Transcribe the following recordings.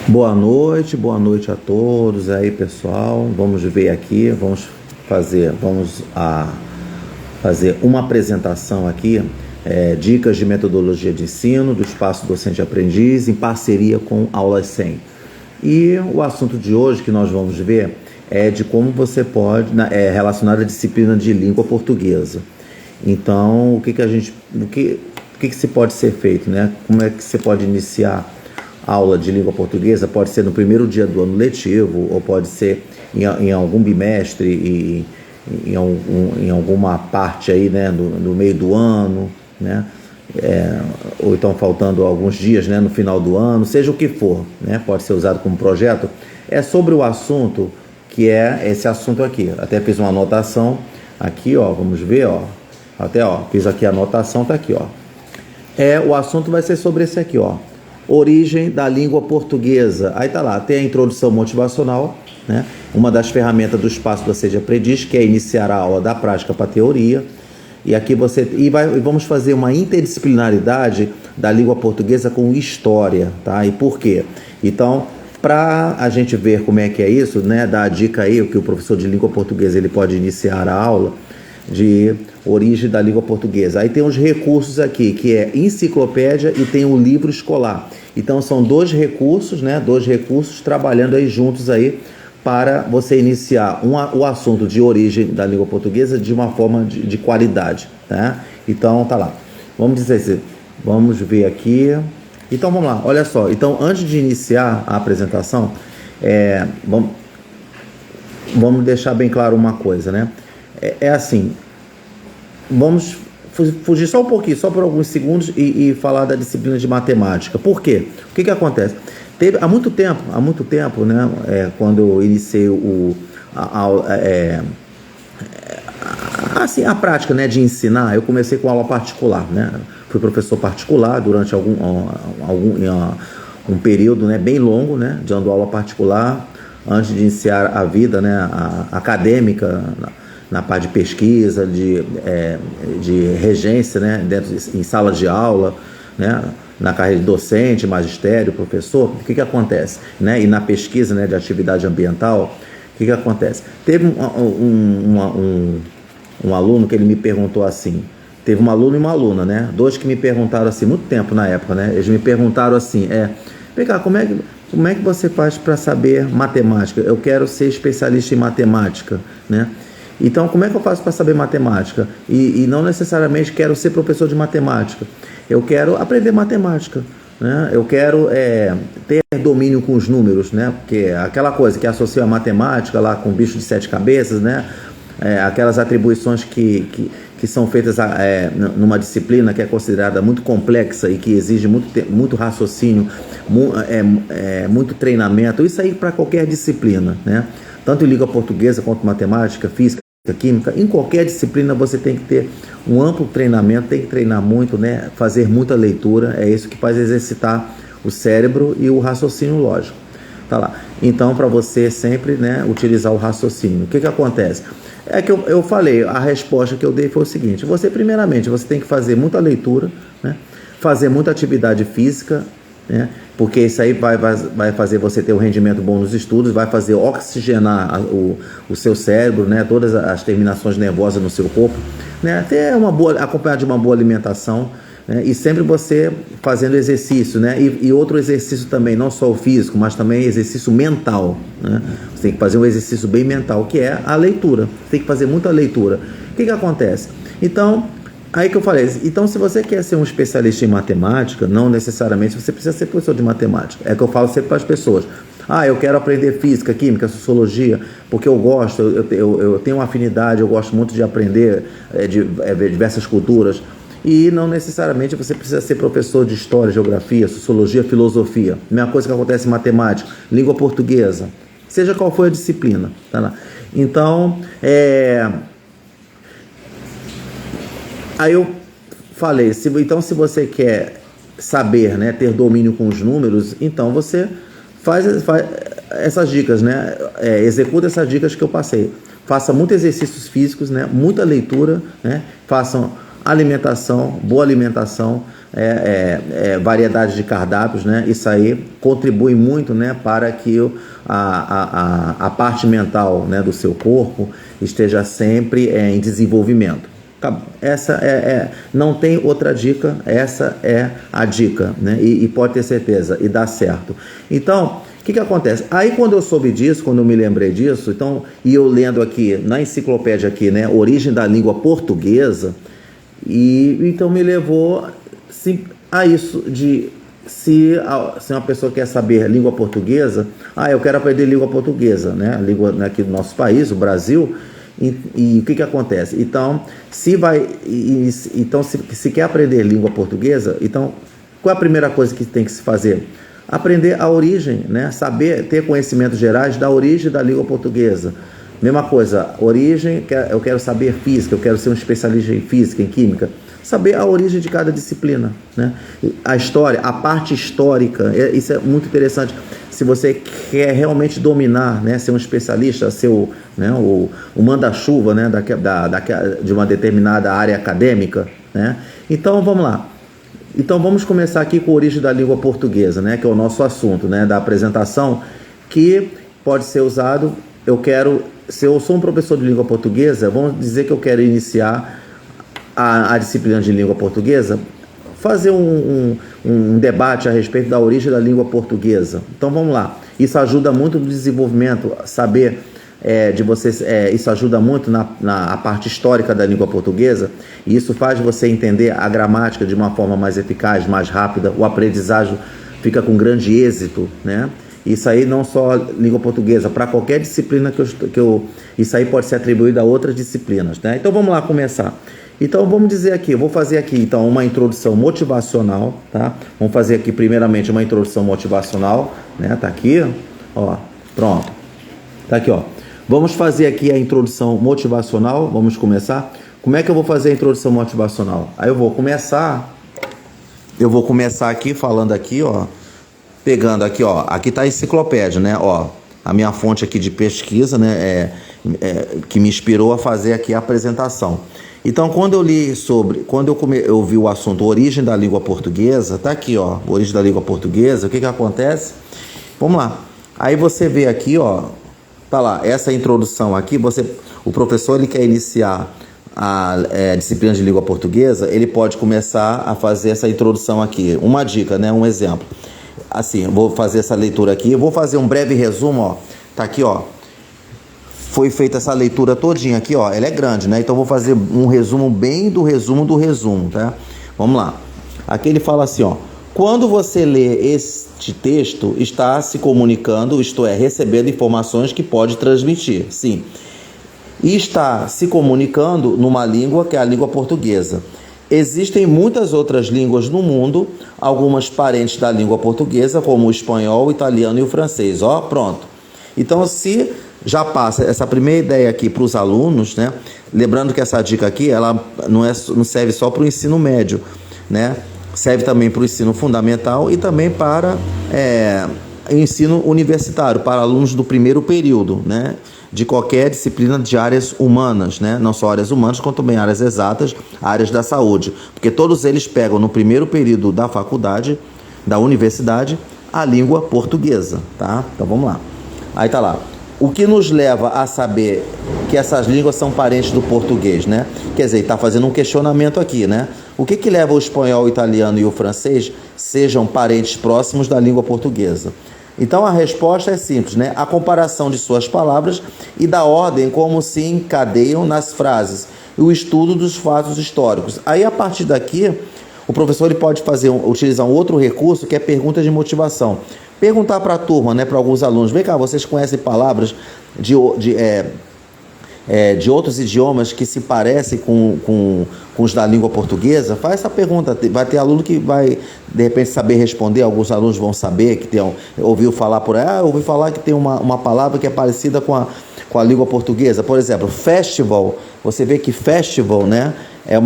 Boa noite a todos aí, pessoal. Vamos ver aqui, vamos fazer uma apresentação aqui, dicas de metodologia de ensino do Espaço Docente Aprendiz em parceria com Aulas 100. E o assunto de hoje que nós vamos ver é de como você pode relacionar a disciplina de língua portuguesa. Então, o que se pode ser feito, né? Como é que você pode iniciar aula de língua portuguesa? Pode ser no primeiro dia do ano letivo, ou pode ser em algum bimestre e em alguma parte aí, né, no meio do ano, né? Ou então faltando alguns dias, né, no final do ano, seja o que for, né? Pode ser usado como projeto. É sobre o assunto que é esse assunto aqui. Até fiz uma anotação aqui, ó, vamos ver, ó. Fiz aqui a anotação, tá aqui, ó. O assunto vai ser sobre esse aqui, ó. Origem da língua portuguesa. Aí tá lá, tem a introdução motivacional, né? Uma das ferramentas do Espaço Docente Aprendiz, que é iniciar a aula da prática para a teoria. E aqui vamos fazer uma interdisciplinaridade da língua portuguesa com história, tá? E por quê? Então, para a gente ver como é que é isso, né? Dar a dica aí, que o professor de língua portuguesa ele pode iniciar a aula de origem da língua portuguesa. Aí tem os recursos aqui, que é enciclopédia e tem o livro escolar. Então são dois recursos, né? Dois recursos trabalhando aí juntos aí para você iniciar o assunto de origem da língua portuguesa de uma forma de qualidade, tá? Então tá lá. Vamos ver aqui. Então vamos lá, olha só. Então antes de iniciar a apresentação, vamos deixar bem claro uma coisa, né? Assim, vamos fugir só um pouquinho, só por alguns segundos e falar da disciplina de matemática. Por quê? O que acontece? Há muito tempo, né, quando eu iniciei a prática, né, de ensinar, eu comecei com aula particular, né? Fui professor particular durante um período, né, bem longo, né, dando aula particular, antes de iniciar a vida, né, acadêmica, na parte de pesquisa, de regência, né, em sala de aula, né, na carreira de docente, magistério, professor. O que acontece? Né, e na pesquisa, né, de atividade ambiental, o que acontece? Teve um aluno que ele me perguntou assim, teve um aluno e uma aluna, né, dois que me perguntaram assim, muito tempo na época, né, eles me perguntaram assim, vem cá, como é que você faz para saber matemática? Eu quero ser especialista em matemática, né? Então, como é que eu faço para saber matemática? E não necessariamente quero ser professor de matemática. Eu quero aprender matemática, né? Eu quero ter domínio com os números, né? Porque aquela coisa que associa a matemática lá com o bicho de sete cabeças, né? Aquelas atribuições que são feitas numa disciplina que é considerada muito complexa e que exige muito raciocínio, muito treinamento. Isso aí para qualquer disciplina, né? Tanto em língua portuguesa quanto matemática, física, química, em qualquer disciplina você tem que ter um amplo treinamento, tem que treinar muito, né? Fazer muita leitura, é isso que faz exercitar o cérebro e o raciocínio lógico. Tá lá. Então, para você sempre, né, utilizar o raciocínio. O que acontece? É que eu falei, a resposta que eu dei foi o seguinte: primeiramente, você tem que fazer muita leitura, né? Fazer muita atividade física, né? Porque isso aí vai fazer você ter um rendimento bom nos estudos, vai fazer oxigenar o seu cérebro, né? Todas as terminações nervosas no seu corpo, né? Acompanhado de uma boa alimentação, né? E sempre você fazendo exercício, né? E outro exercício também, não só o físico, mas também exercício mental, né? Você tem que fazer um exercício bem mental, que é a leitura. Você tem que fazer muita leitura. O que acontece? Então, aí que eu falei, então se você quer ser um especialista em matemática, não necessariamente você precisa ser professor de matemática. É que eu falo sempre para as pessoas, eu quero aprender física, química, sociologia, porque eu gosto, eu tenho uma afinidade, eu gosto muito de aprender diversas culturas. E não necessariamente você precisa ser professor de história, geografia, sociologia, filosofia. Mesma coisa que acontece em matemática, língua portuguesa, seja qual for a disciplina. Tá lá. Então, aí eu falei, se você quer saber, né, ter domínio com os números, então você faz essas dicas, né, executa essas dicas que eu passei. Faça muitos exercícios físicos, né, muita leitura, né, façam alimentação, boa alimentação, variedade de cardápios, né? Isso aí contribui muito, né, para que a parte mental, né, do seu corpo esteja sempre em desenvolvimento. Essa não tem outra dica, essa é a dica, né? E pode ter certeza, e dá certo. Então, o que acontece? Aí quando eu soube disso, quando eu me lembrei disso, então, e eu lendo aqui na enciclopédia aqui, né, origem da língua portuguesa, e então me levou a isso de se uma pessoa quer saber língua portuguesa, eu quero aprender língua portuguesa, né, a língua aqui do nosso país, o Brasil. E o que acontece? Então, se quer aprender língua portuguesa, então qual é a primeira coisa que tem que se fazer? Aprender a origem, né? Saber, ter conhecimentos gerais da origem da língua portuguesa. Mesma coisa, origem, eu quero saber física, eu quero ser um especialista em física, em química. Saber a origem de cada disciplina, né? A história, a parte histórica, isso é muito interessante. Se você quer realmente dominar, né, ser um especialista, ser o manda-chuva, né, de uma determinada área acadêmica, né? Então vamos lá. Então vamos começar aqui com a origem da língua portuguesa, né, que é o nosso assunto, né, da apresentação, que pode ser usado. Se eu sou um professor de língua portuguesa, vamos dizer que eu quero iniciar a disciplina de língua portuguesa, fazer um debate a respeito da origem da língua portuguesa. Então vamos lá. Isso ajuda muito no desenvolvimento, saber de vocês, isso ajuda muito na parte histórica da língua portuguesa, e isso faz você entender a gramática de uma forma mais eficaz, mais rápida, o aprendizagem fica com grande êxito, né? Isso aí não só língua portuguesa, para qualquer disciplina isso aí pode ser atribuído a outras disciplinas, né? Então vamos lá começar. Então vamos dizer aqui, eu vou fazer aqui então uma introdução motivacional, tá? Vamos fazer aqui primeiramente uma introdução motivacional, né? Tá aqui, ó, pronto. Tá aqui, ó. Vamos fazer aqui a introdução motivacional, vamos começar. Como é que eu vou fazer a introdução motivacional? Aí eu vou começar aqui falando aqui, ó, pegando aqui, ó, aqui tá a enciclopédia, né, ó, a minha fonte aqui de pesquisa, né, que me inspirou a fazer aqui a apresentação. Então, quando eu vi o assunto origem da língua portuguesa, tá aqui, ó, origem da língua portuguesa, o que acontece? Vamos lá. Aí você vê aqui, ó, tá lá, essa introdução aqui, o professor, ele quer iniciar a disciplina de língua portuguesa, ele pode começar a fazer essa introdução aqui. Uma dica, né, um exemplo. Assim, eu vou fazer essa leitura aqui, eu vou fazer um breve resumo, ó, tá aqui, ó. Foi feita essa leitura todinha aqui, ó, ela é grande, né? Então eu vou fazer um resumo bem do resumo, tá? Vamos lá. Aqui ele fala assim, ó: quando você lê este texto, está se comunicando, isto é, recebendo informações que pode transmitir, sim. E está se comunicando numa língua que é a língua portuguesa. Existem muitas outras línguas no mundo, algumas parentes da língua portuguesa, como o espanhol, o italiano e o francês, ó, pronto. Então, se já passa essa primeira ideia aqui para os alunos, né? Lembrando que essa dica aqui, ela não serve só para o ensino médio, né? Serve também para o ensino fundamental e também para ensino universitário, para alunos do primeiro período, né? De qualquer disciplina de áreas humanas, né? Não só áreas humanas, como também áreas exatas, áreas da saúde, porque todos eles pegam no primeiro período da faculdade, da universidade, a língua portuguesa, tá? Então vamos lá. Aí tá lá. O que nos leva a saber que essas línguas são parentes do português, né? Quer dizer, está fazendo um questionamento aqui, né? O que leva o espanhol, o italiano e o francês sejam parentes próximos da língua portuguesa? Então a resposta é simples, né? A comparação de suas palavras e da ordem como se encadeiam nas frases e o estudo dos fatos históricos. Aí a partir daqui, o professor ele pode utilizar um outro recurso que é pergunta de motivação. Perguntar para a turma, né, para alguns alunos: vem cá, vocês conhecem palavras de outros idiomas que se parecem com os da língua portuguesa? Faz essa pergunta. Vai ter aluno que vai, de repente, saber responder. Alguns alunos vão saber, ouviu falar por aí. Ouvi falar que tem uma palavra que é parecida com a língua portuguesa. Por exemplo, festival. Você vê que festival, né, é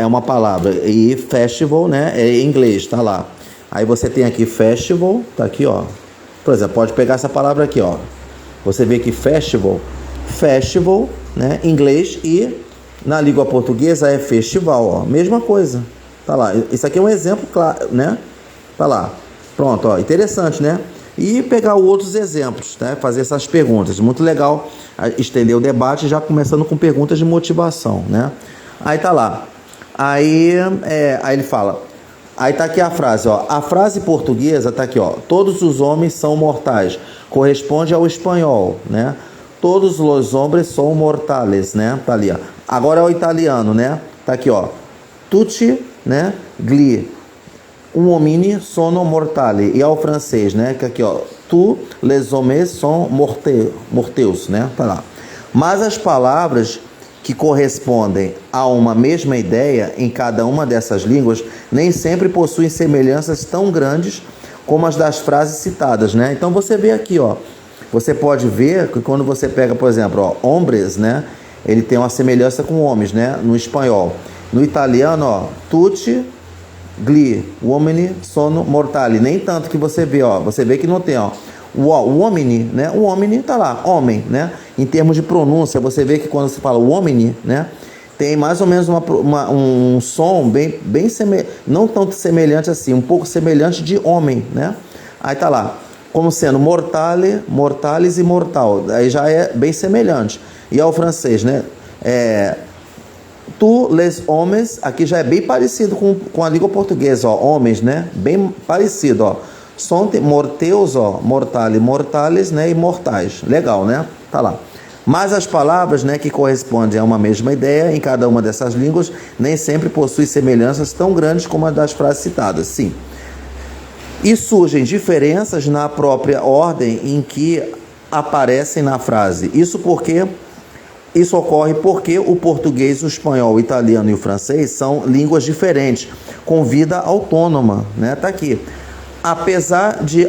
uma palavra. E festival, né, é em inglês, tá lá. Aí você tem aqui festival, tá aqui, ó. Por exemplo, pode pegar essa palavra aqui, ó. Você vê que festival, né, inglês e Na língua portuguesa é festival, ó, mesma coisa. Tá lá, isso aqui é um exemplo, claro, né? Tá lá, pronto, ó, interessante, né? E pegar outros exemplos, né? Fazer essas perguntas, muito legal estender o debate já começando com perguntas de motivação, né? Aí tá lá, aí ele fala, aí tá aqui a frase, ó, a frase portuguesa tá aqui, ó, todos os homens são mortais, corresponde ao espanhol, né? Todos os homens são mortales, né? Tá ali, ó. Agora é o italiano, né? Tá aqui, ó, tutti, né? Gli, uomini sono mortali. E ao francês, né? Que aqui, ó, tous les hommes sont mortels, né? Tá lá. Mas as palavras que correspondem a uma mesma ideia em cada uma dessas línguas nem sempre possuem semelhanças tão grandes como as das frases citadas, né? Então você vê aqui, ó, você pode ver que quando você pega, por exemplo, ó, hombres, né? Ele tem uma semelhança com homens, né? No espanhol. No italiano, ó, tutti gli, uomini sono mortali. Nem tanto que você vê, ó. Você vê que não tem, ó. O uomini, né? O uomini tá lá, homem, né? Em termos de pronúncia, você vê que quando se fala uomini, né? Tem mais ou menos um som bem semelhante, não tanto semelhante assim, um pouco semelhante de homem, né? Aí tá lá, como sendo mortale, mortalis e mortal. Aí já é bem semelhante. E ao francês, né? Tu les homens, aqui já é bem parecido com a língua portuguesa, ó, homens, né? Bem parecido, ó. São morteus, ó, mortale, mortales, né? E mortais. Legal, né? Tá lá. Mas as palavras, né, que correspondem a uma mesma ideia em cada uma dessas línguas nem sempre possuem semelhanças tão grandes como as das frases citadas. Sim. E surgem diferenças na própria ordem em que aparecem na frase. Isso ocorre porque o português, o espanhol, o italiano e o francês são línguas diferentes, com vida autônoma, né? Tá aqui. Apesar de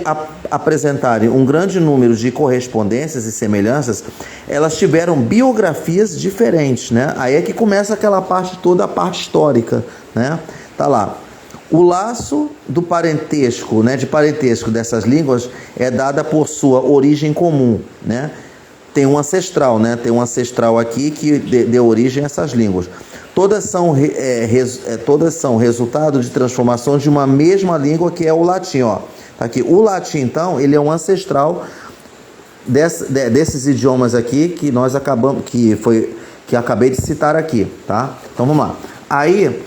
apresentarem um grande número de correspondências e semelhanças, elas tiveram biografias diferentes, né? Aí é que começa aquela parte toda, a parte histórica, né? Tá lá. O laço do parentesco, né, de parentesco dessas línguas é dada por sua origem comum, né? Tem um ancestral, né? Tem um ancestral aqui que deu origem a essas línguas. Todas são resultado de transformações de uma mesma língua, que é o latim, ó. Tá aqui. O latim, então, ele é um ancestral desses idiomas aqui que nós acabei de citar aqui, tá? Então vamos lá. Aí,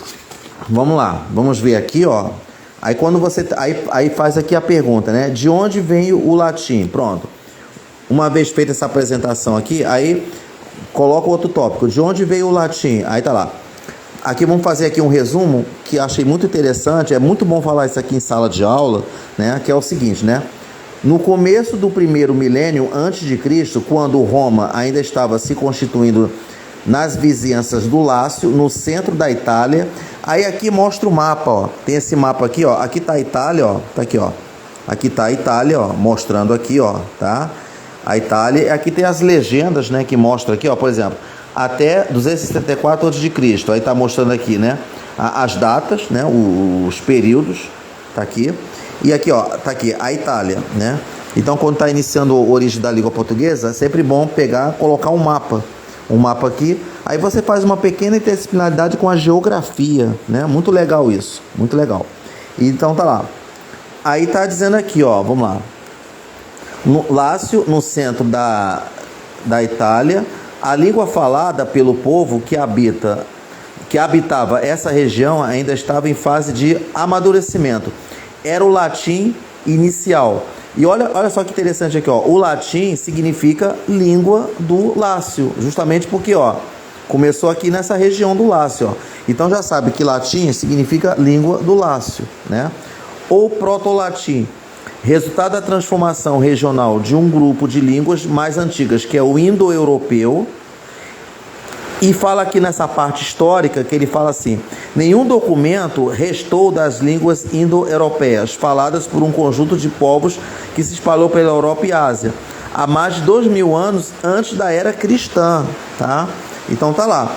vamos lá. Vamos ver aqui, ó. Aí quando você aí faz aqui a pergunta, né? De onde vem o latim? Pronto. Uma vez feita essa apresentação aqui, aí coloca outro tópico. De onde veio o latim? Aí tá lá. Aqui vamos fazer aqui um resumo que achei muito interessante. É muito bom falar isso aqui em sala de aula, né? Que é o seguinte, né? No começo do primeiro milênio antes de Cristo, quando Roma ainda estava se constituindo nas vizinhanças do Lácio, no centro da Itália. Aí aqui mostra o mapa, ó. Tem esse mapa aqui, ó. Aqui tá a Itália, ó. Tá aqui, ó. Aqui tá a Itália, ó. Mostrando aqui, ó. Tá? A Itália, aqui tem as legendas, né, que mostram aqui, ó, por exemplo, até 274 a.C. Aí tá mostrando aqui, né, as datas, né, os períodos, tá aqui. E aqui, ó, tá aqui a Itália, né? Então, quando tá iniciando a origem da língua portuguesa, é sempre bom colocar um mapa aqui. Aí você faz uma pequena interdisciplinaridade com a geografia, né? Muito legal isso, muito legal. Então tá lá. Aí tá dizendo aqui, ó, vamos lá. No Lácio, no centro da Itália, a língua falada pelo povo que habitava essa região ainda estava em fase de amadurecimento. Era o latim inicial. E olha só que interessante aqui, ó. O latim significa língua do Lácio, justamente porque, ó, começou aqui nessa região do Lácio, ó. Então já sabe que latim significa língua do Lácio, né? Ou proto-latim. Resultado da transformação regional de um grupo de línguas mais antigas, que é o indo-europeu. E fala aqui nessa parte histórica, que ele fala assim: nenhum documento restou das línguas indo-europeias, faladas por um conjunto de povos que se espalhou pela Europa e Ásia, há mais de 2.000 anos antes da era cristã, tá? Então tá lá.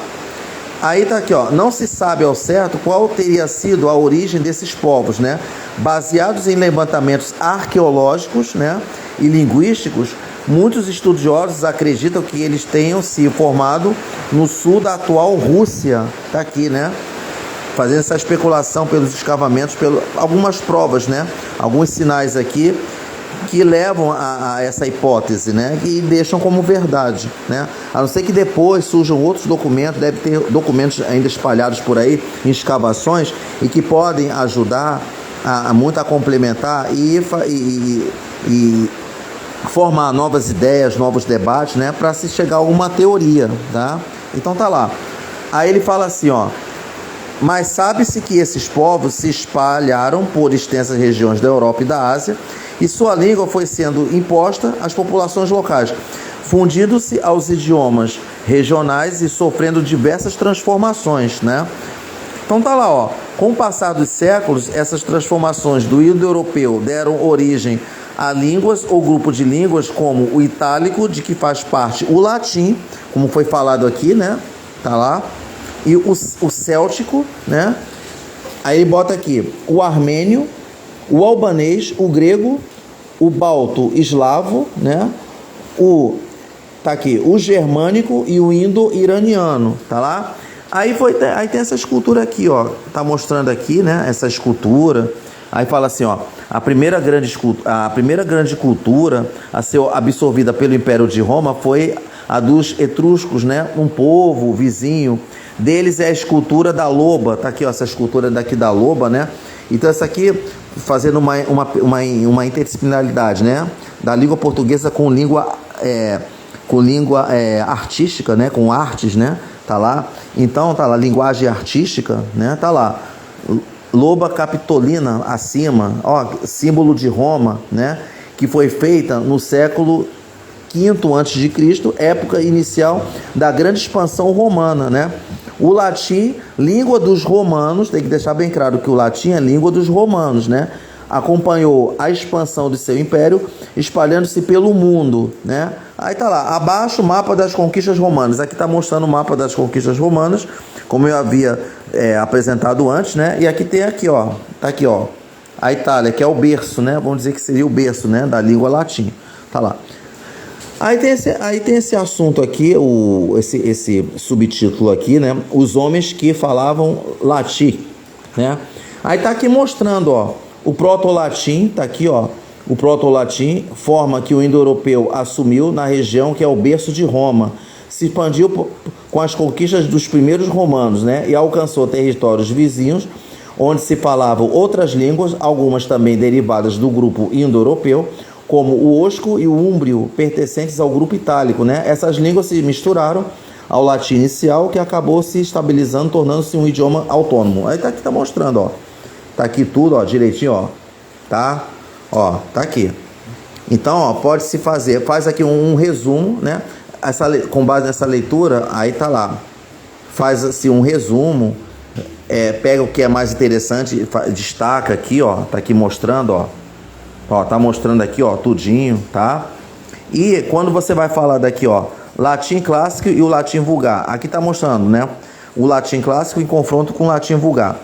Aí tá aqui, ó, não se sabe ao certo qual teria sido a origem desses povos, né? Baseados em levantamentos arqueológicos, né, e linguísticos, Muitos estudiosos acreditam que eles tenham se formado no sul da atual Rússia. Tá aqui, né? Fazendo essa especulação pelos escavamentos, algumas provas, né? Alguns sinais aqui que levam a essa hipótese, né? E deixam como verdade, né? A não ser que depois surjam outros documentos, deve ter documentos ainda espalhados por aí em escavações e que podem ajudar muito a complementar e formar novas ideias, novos debates, né? Para se chegar a alguma teoria, tá? Então tá lá. Aí ele fala assim, ó. Mas sabe-se que esses povos se espalharam por extensas regiões da Europa e da Ásia e sua língua foi sendo imposta às populações locais, fundindo-se aos idiomas regionais e sofrendo diversas transformações, né? Então tá lá, ó. Com o passar dos séculos, essas transformações do indo-europeu deram origem a línguas ou grupo de línguas como o itálico, de que faz parte o latim, como foi falado aqui, né? Tá lá. E o céltico, né? Aí ele bota aqui o armênio, o albanês, o grego, o balto-eslavo, né? Tá aqui, o germânico e o indo-iraniano, tá lá? Aí tem essa escultura aqui, ó. Tá mostrando aqui, né? Essa escultura. Aí fala assim, ó. A primeira grande cultura a ser absorvida pelo Império de Roma foi a dos etruscos, né? Um povo vizinho deles é a escultura da loba. Tá aqui, ó, essa escultura daqui da loba, né? Então essa aqui fazendo uma interdisciplinaridade, né? Da língua portuguesa com língua artística, né? Com artes, né? Tá lá. Então tá lá, linguagem artística, né? Tá lá. Loba capitolina acima, ó, símbolo de Roma, né? Que foi feita no século V a.C., época inicial da grande expansão romana, né? O latim, língua dos romanos, tem que deixar bem claro que o latim é língua dos romanos, né? Acompanhou a expansão de seu império, espalhando-se pelo mundo, né? Aí tá lá, abaixo o mapa das conquistas romanas. Aqui tá mostrando o mapa das conquistas romanas, como eu havia apresentado antes, né? E aqui tem aqui, ó, tá aqui, ó, a Itália, que é o berço, né? Vamos dizer que seria o berço, né? Da língua latim, tá lá. Aí tem esse assunto aqui, esse subtítulo aqui, né? Os homens que falavam latim, né? Aí tá aqui mostrando, ó, o proto-latim, tá aqui, ó. O proto-latim, forma que o indo-europeu assumiu na região que é o berço de Roma. Se expandiu com as conquistas dos primeiros romanos, né? E alcançou territórios vizinhos, onde se falavam outras línguas, algumas também derivadas do grupo indo-europeu, como o osco e o úmbrio, pertencentes ao grupo itálico, né? Essas línguas se misturaram ao latim inicial, que acabou se estabilizando, tornando-se um idioma autônomo. Aí tá aqui, tá mostrando, ó. Tá aqui tudo, ó, direitinho, ó. Tá? Ó, tá aqui. Então, ó, pode-se fazer, faz aqui um resumo, né? Com base nessa leitura, aí tá lá. Faz assim um resumo, pega o que é mais interessante, destaca aqui, ó. Tá aqui mostrando, ó. Ó, tá mostrando aqui, ó, tudinho, tá? E quando você vai falar daqui, ó, latim clássico e o latim vulgar. Aqui tá mostrando, né? O latim clássico em confronto com o latim vulgar.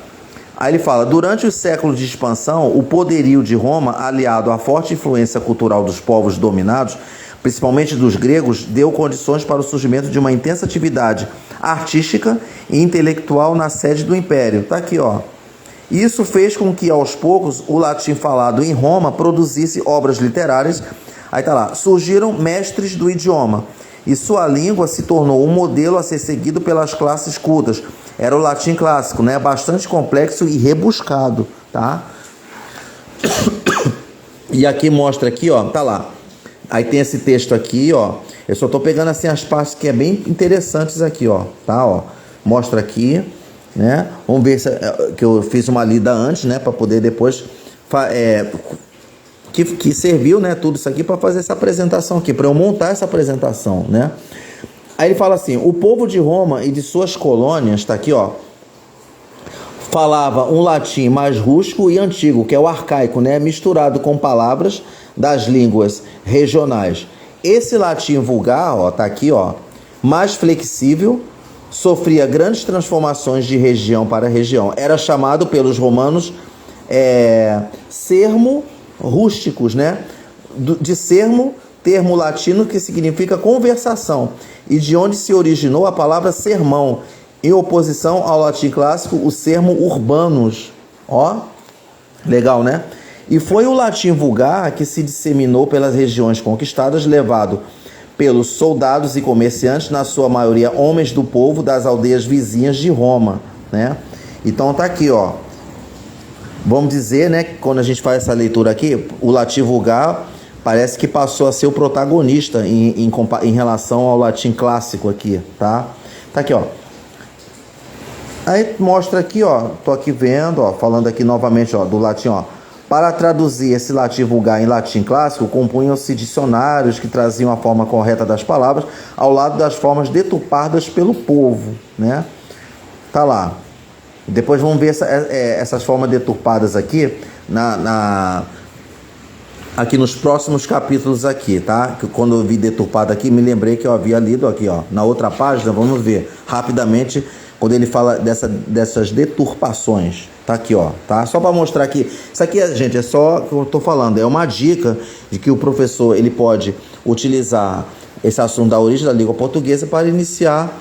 Aí ele fala, durante os séculos de expansão, o poderio de Roma, aliado à forte influência cultural dos povos dominados, principalmente dos gregos, deu condições para o surgimento de uma intensa atividade artística e intelectual na sede do império. Tá aqui, ó. Isso fez com que, aos poucos, o latim falado em Roma produzisse obras literárias. Aí tá lá, surgiram mestres do idioma, e sua língua se tornou um modelo a ser seguido pelas classes cultas. Era o latim clássico, né? Bastante complexo e rebuscado, tá? E aqui mostra aqui, ó, tá lá. Aí tem esse texto aqui, ó. Eu só tô pegando assim as partes que é bem interessantes aqui, ó, tá? Ó, mostra aqui, né? Vamos ver que eu fiz uma lida antes, né? Para poder depois que serviu, né? Tudo isso aqui para fazer essa apresentação aqui, para eu montar essa apresentação, né? Aí ele fala assim: o povo de Roma e de suas colônias, tá aqui, ó, falava um latim mais rústico e antigo, que é o arcaico, né? Misturado com palavras das línguas regionais. Esse latim vulgar, ó, tá aqui, ó, mais flexível, sofria grandes transformações de região para região. Era chamado pelos romanos sermo rústicos, né? De sermo termo latino que significa conversação e de onde se originou a palavra sermão, em oposição ao latim clássico, o termo urbanus. Ó, legal, né? E foi o latim vulgar que se disseminou pelas regiões conquistadas, levado pelos soldados e comerciantes, na sua maioria homens do povo das aldeias vizinhas de Roma, né? Então tá aqui, ó. Vamos dizer, né, que quando a gente faz essa leitura aqui, o latim vulgar parece que passou a ser o protagonista em relação ao latim clássico aqui, tá? Tá aqui, ó. Aí mostra aqui, ó, tô aqui vendo, ó, falando aqui novamente, ó, do latim, ó. Para traduzir esse latim vulgar em latim clássico, compunham-se dicionários que traziam a forma correta das palavras ao lado das formas deturpadas pelo povo, né? Tá lá. Depois vamos ver essas formas deturpadas aqui aqui nos próximos capítulos aqui, tá? Que quando eu vi deturpado aqui, me lembrei que eu havia lido aqui, ó. Na outra página, vamos ver rapidamente quando ele fala dessas deturpações. Tá aqui, ó, tá? Só para mostrar aqui. Isso aqui, gente, é só o que eu tô falando. É uma dica de que o professor, ele pode utilizar esse assunto da origem da língua portuguesa para iniciar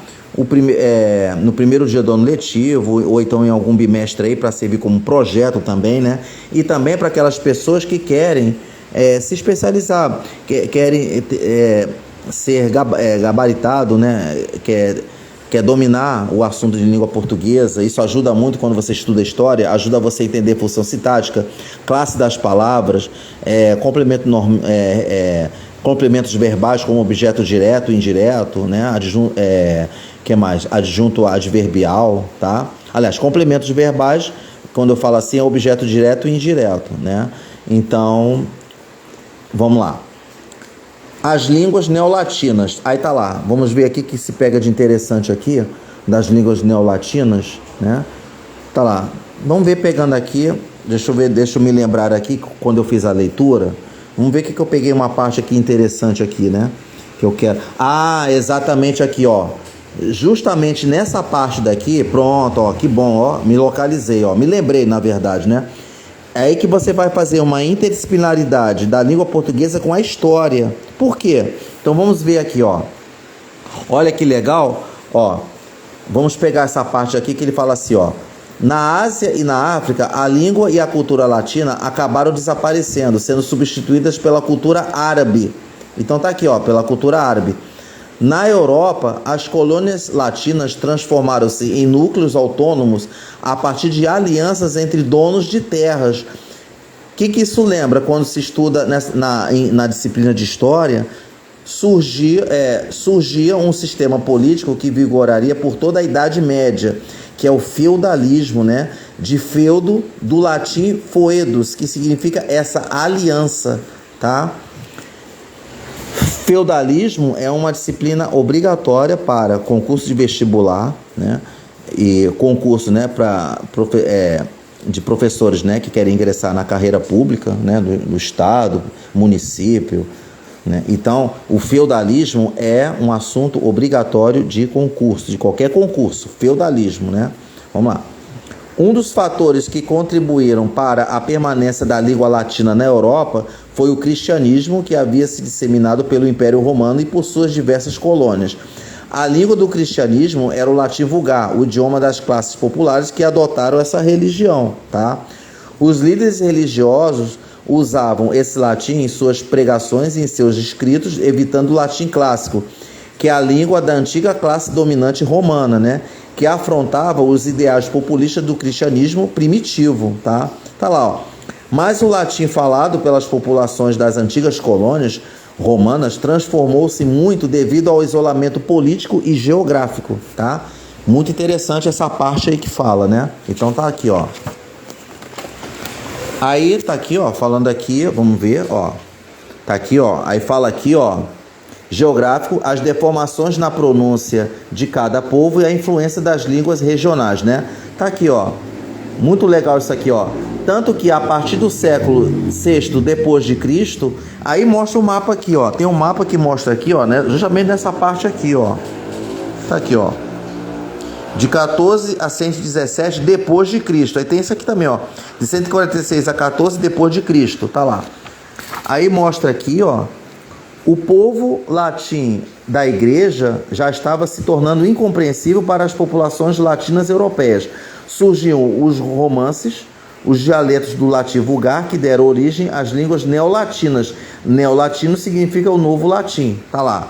no primeiro dia do ano letivo, ou então em algum bimestre aí, para servir como projeto também, né? E também para aquelas pessoas que querem se especializar, querem ser gabaritado, né? Quer dominar o assunto de língua portuguesa. Isso ajuda muito quando você estuda história, ajuda você a entender função sintática, classe das palavras, complementos verbais como objeto direto e indireto, né? Que mais? Adjunto adverbial, tá? Aliás, complementos verbais, quando eu falo assim, é objeto direto e indireto, né? Então, vamos lá. As línguas neolatinas. Aí tá lá. Vamos ver aqui que se pega de interessante aqui, das línguas neolatinas, né? Tá lá. Vamos ver pegando aqui. Deixa eu me lembrar aqui, quando eu fiz a leitura. Vamos ver que eu peguei uma parte aqui interessante aqui, né? Que eu quero. Ah, exatamente aqui, ó. Justamente nessa parte daqui, pronto, ó, que bom, ó, me localizei, ó, me lembrei, na verdade, né? É aí que você vai fazer uma interdisciplinaridade da língua portuguesa com a história. Por quê? Então vamos ver aqui, ó. Olha que legal, ó. Vamos pegar essa parte aqui que ele fala assim, ó. Na Ásia e na África, a língua e a cultura latina acabaram desaparecendo, sendo substituídas pela cultura árabe. Então tá aqui, ó, pela cultura árabe. Na Europa, as colônias latinas transformaram-se em núcleos autônomos a partir de alianças entre donos de terras. O que isso lembra quando se estuda na disciplina de história? Surgia um sistema político que vigoraria por toda a Idade Média, que é o feudalismo, né? De feudo, do latim foedus, que significa essa aliança, tá? Feudalismo é uma disciplina obrigatória para concurso de vestibular, né? E concurso, né, de professores, né, que querem ingressar na carreira pública, né, do estado, município, né? Então, o feudalismo é um assunto obrigatório de concurso, de qualquer concurso, feudalismo, né? Vamos lá. Um dos fatores que contribuíram para a permanência da língua latina na Europa foi o cristianismo, que havia se disseminado pelo Império Romano e por suas diversas colônias. A língua do cristianismo era o latim vulgar, o idioma das classes populares que adotaram essa religião, tá? Os líderes religiosos usavam esse latim em suas pregações e em seus escritos, evitando o latim clássico, que é a língua da antiga classe dominante romana, né? Que afrontava os ideais populistas do cristianismo primitivo, tá? Tá lá, ó. Mas o latim falado pelas populações das antigas colônias romanas transformou-se muito devido ao isolamento político e geográfico, tá? Muito interessante essa parte aí que fala, né? Então tá aqui, ó. Aí tá aqui, ó, falando aqui, vamos ver, ó. Tá aqui, ó. Aí fala aqui, ó. Geográfico, as deformações na pronúncia de cada povo e a influência das línguas regionais, né? Tá aqui, ó. Muito legal isso aqui, ó. Tanto que a partir do século VI depois de Cristo, aí mostra o mapa aqui, ó. Tem um mapa que mostra aqui, ó, né? Justamente nessa parte aqui, ó. Tá aqui, ó. De 14 a 117 depois de Cristo. Aí tem isso aqui também, ó. De 146 a 14 depois de Cristo, tá lá. Aí mostra aqui, ó, O povo latim da igreja já estava se tornando incompreensível para as populações latinas europeias. Surgiam os romances, os dialetos do latim vulgar, que deram origem às línguas neolatinas. Neolatino significa o novo latim, tá lá.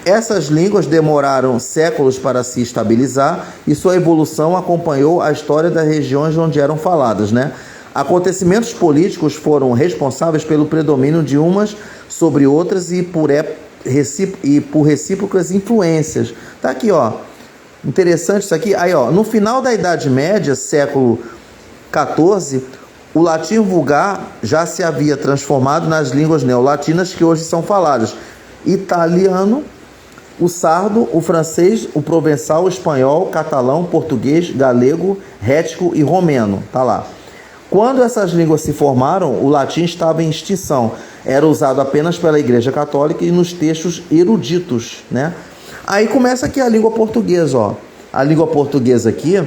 Essas línguas demoraram séculos para se estabilizar e sua evolução acompanhou a história das regiões onde eram faladas, né? Acontecimentos políticos foram responsáveis pelo predomínio de umas sobre outras e por recíprocas influências. Tá aqui, ó. Interessante isso aqui. Aí, ó, no final da Idade Média, século XIV, o latim vulgar já se havia transformado nas línguas neolatinas que hoje são faladas: italiano, o sardo, o francês, o provençal, o espanhol, catalão, português, galego, rético e romeno. Tá lá. Quando essas línguas se formaram, o latim estava em extinção. Era usado apenas pela Igreja Católica e nos textos eruditos, né? Aí começa aqui a língua portuguesa, ó. A língua portuguesa aqui,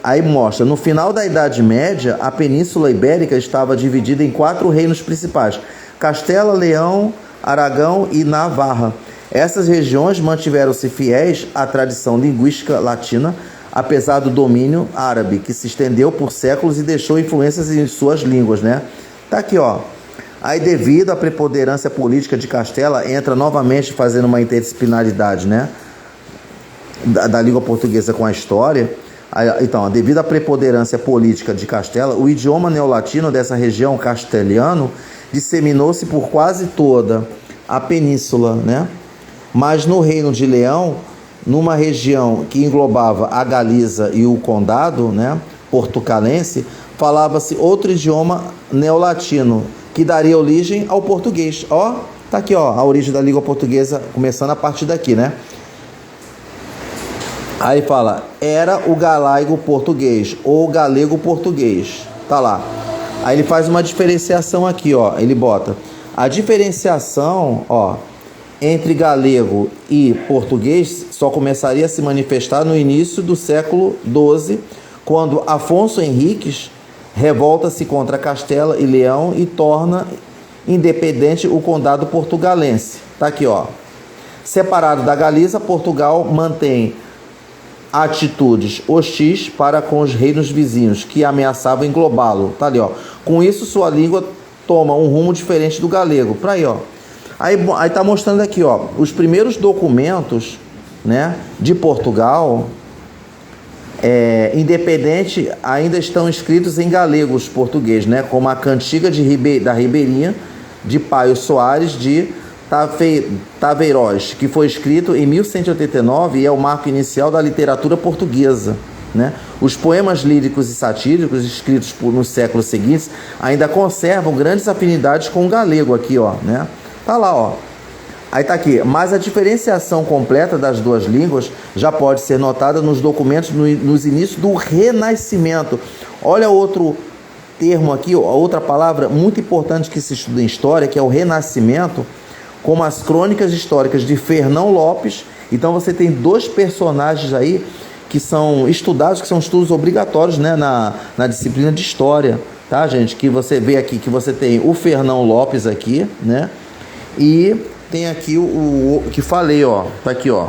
aí mostra, no final da Idade Média, a Península Ibérica estava dividida em 4 reinos principais: Castela, Leão, Aragão e Navarra. Essas regiões mantiveram-se fiéis à tradição linguística latina, apesar do domínio árabe, que se estendeu por séculos e deixou influências em suas línguas, né? Tá aqui, ó. Aí, devido à preponderância política de Castela, entra novamente fazendo uma interdisciplinaridade, né, da língua portuguesa com a história. Então, devido à preponderância política de Castela, o idioma neolatino dessa região, castelhano, disseminou-se por quase toda a península, né? Mas no Reino de Leão, numa região que englobava a Galiza e o Condado, né, portucalense, falava-se outro idioma neolatino, que daria origem ao português. Ó, tá aqui, ó, a origem da língua portuguesa, começando a partir daqui, né? Aí fala, era o galaico português ou galego português. Tá lá. Aí ele faz uma diferenciação aqui, ó. Ele bota a diferenciação, ó, entre galego e português só começaria a se manifestar no início do século XII, quando Afonso Henriques revolta-se contra Castela e Leão e torna independente o condado portugalense. Tá aqui, ó. Separado da Galiza, Portugal mantém atitudes hostis para com os reinos vizinhos, que ameaçavam englobá-lo. Tá ali, ó. Com isso, sua língua toma um rumo diferente do galego. Pra aí, ó. Aí tá mostrando aqui, ó, os primeiros documentos, né, de Portugal, independente, ainda estão escritos em galegos português, né, como a Cantiga da Ribeirinha de Paio Soares de Taveiroz, que foi escrito em 1189 e é o marco inicial da literatura portuguesa, né? Os poemas líricos e satíricos escritos nos séculos seguintes ainda conservam grandes afinidades com o galego aqui, ó, né? Tá lá, ó. Aí tá aqui. Mas a diferenciação completa das duas línguas já pode ser notada nos documentos nos inícios do Renascimento. Olha outro termo aqui, ó, outra palavra muito importante que se estuda em história, que é o Renascimento, como as crônicas históricas de Fernão Lopes. Então você tem 2 personagens aí que são estudados, que são estudos obrigatórios, né, na disciplina de história, tá, gente? Que você vê aqui, que você tem o Fernão Lopes aqui, né? E tem aqui o que falei, ó, tá aqui, ó,